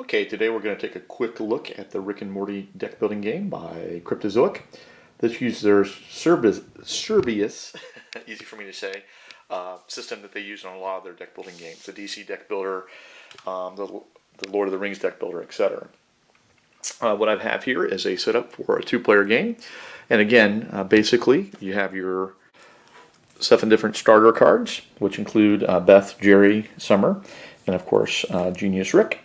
Okay, today we're going to take a quick look at the Rick and Morty deck building game by Cryptozoic. This uses their Cerberus, easy for me to say, system that they use on a lot of their deck building games. The DC deck builder, the Lord of the Rings deck builder, etc. What I have here is a setup for a two-player game. And again, basically, you have your 7 different starter cards, which include Beth, Jerry, Summer, and of course, Genius Rick.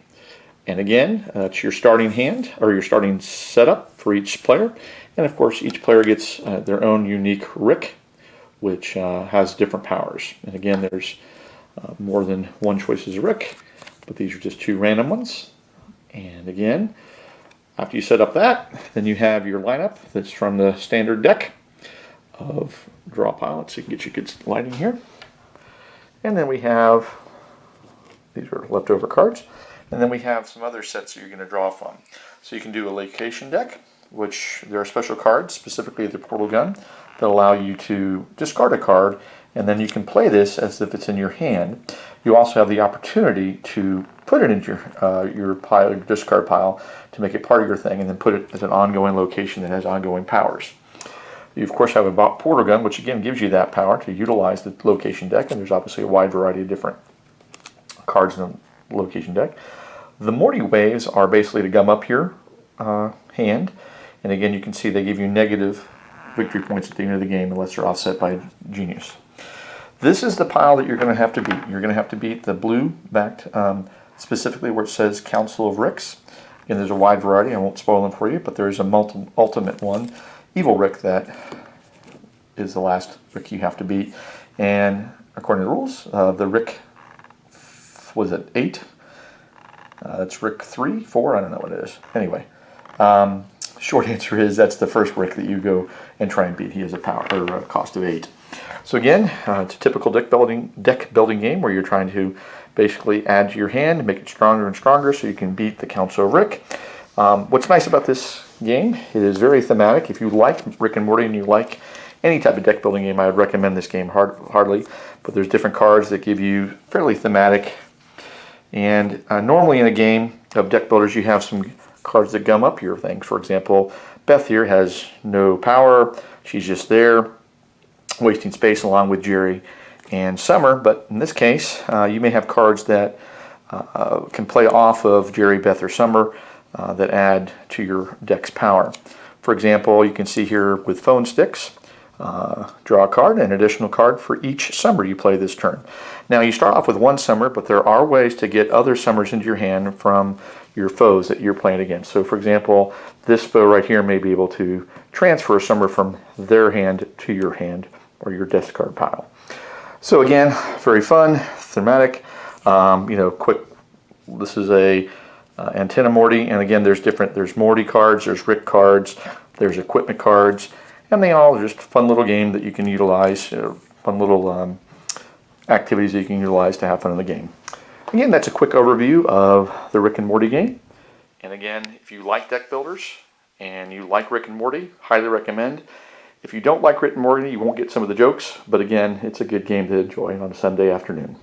And again, it's your starting hand, or your starting setup for each player. And of course, each player gets their own unique Rick, which has different powers. And again, there's more than one choice as a Rick, but these are just 2 random ones. And again, after you set up that, then you have your lineup that's from the standard deck of draw pile, so you can get your good lighting here. And then we have, these are leftover cards. And then we have some other sets that you're going to draw from. So you can do a location deck, which there are special cards, specifically the portal gun, that allow you to discard a card, and then you can play this as if it's in your hand. You also have the opportunity to put it into your pile, your discard pile, to make it part of your thing, and then put it as an ongoing location that has ongoing powers. You of course have a portal gun, which again gives you that power to utilize the location deck, and there's obviously a wide variety of different cards in the location deck. The Morty waves are basically to gum up your hand, and again you can see they give you negative victory points at the end of the game unless they're offset by Genius. This is the pile that you're going to have to beat. You're going to have to beat the blue backed, specifically where it says Council of Ricks. Again, there's a wide variety, I won't spoil them for you, but there's a ultimate one, Evil Rick, that is the last Rick you have to beat. And according to the rules, the Rick, was it 8? It's Rick 3, 4, I don't know what it is. Anyway, short answer is that's the first Rick that you go and try and beat. He has a power or a cost of 8. So again, it's a typical deck building game where you're trying to basically add to your hand and make it stronger and stronger so you can beat the Council of Rick. What's nice about this game, it is very thematic. If you like Rick and Morty and you like any type of deck building game, I would recommend this game hardly. But there's different cards that give you fairly thematic. And normally in a game of deck builders, you have some cards that gum up your things. For example, Beth here has no power. She's just there, wasting space along with Jerry and Summer. But in this case, you may have cards that can play off of Jerry, Beth, or Summer that add to your deck's power. For example, you can see here with phone sticks, draw a card, an additional card for each Summer you play this turn. Now you start off with 1 Summer, but there are ways to get other Summers into your hand from your foes that you're playing against. So for example, this foe right here may be able to transfer a Summer from their hand to your hand or your discard pile. So again, very fun, thematic, quick. This is a Antenna Morty, and again there's Morty cards, there's Rick cards, there's equipment cards, and they all are just a fun little game that you can utilize, fun little activities that you can utilize to have fun in the game. Again, that's a quick overview of the Rick and Morty game. And again, if you like deck builders and you like Rick and Morty, highly recommend. If you don't like Rick and Morty, you won't get some of the jokes, but again, it's a good game to enjoy on a Sunday afternoon.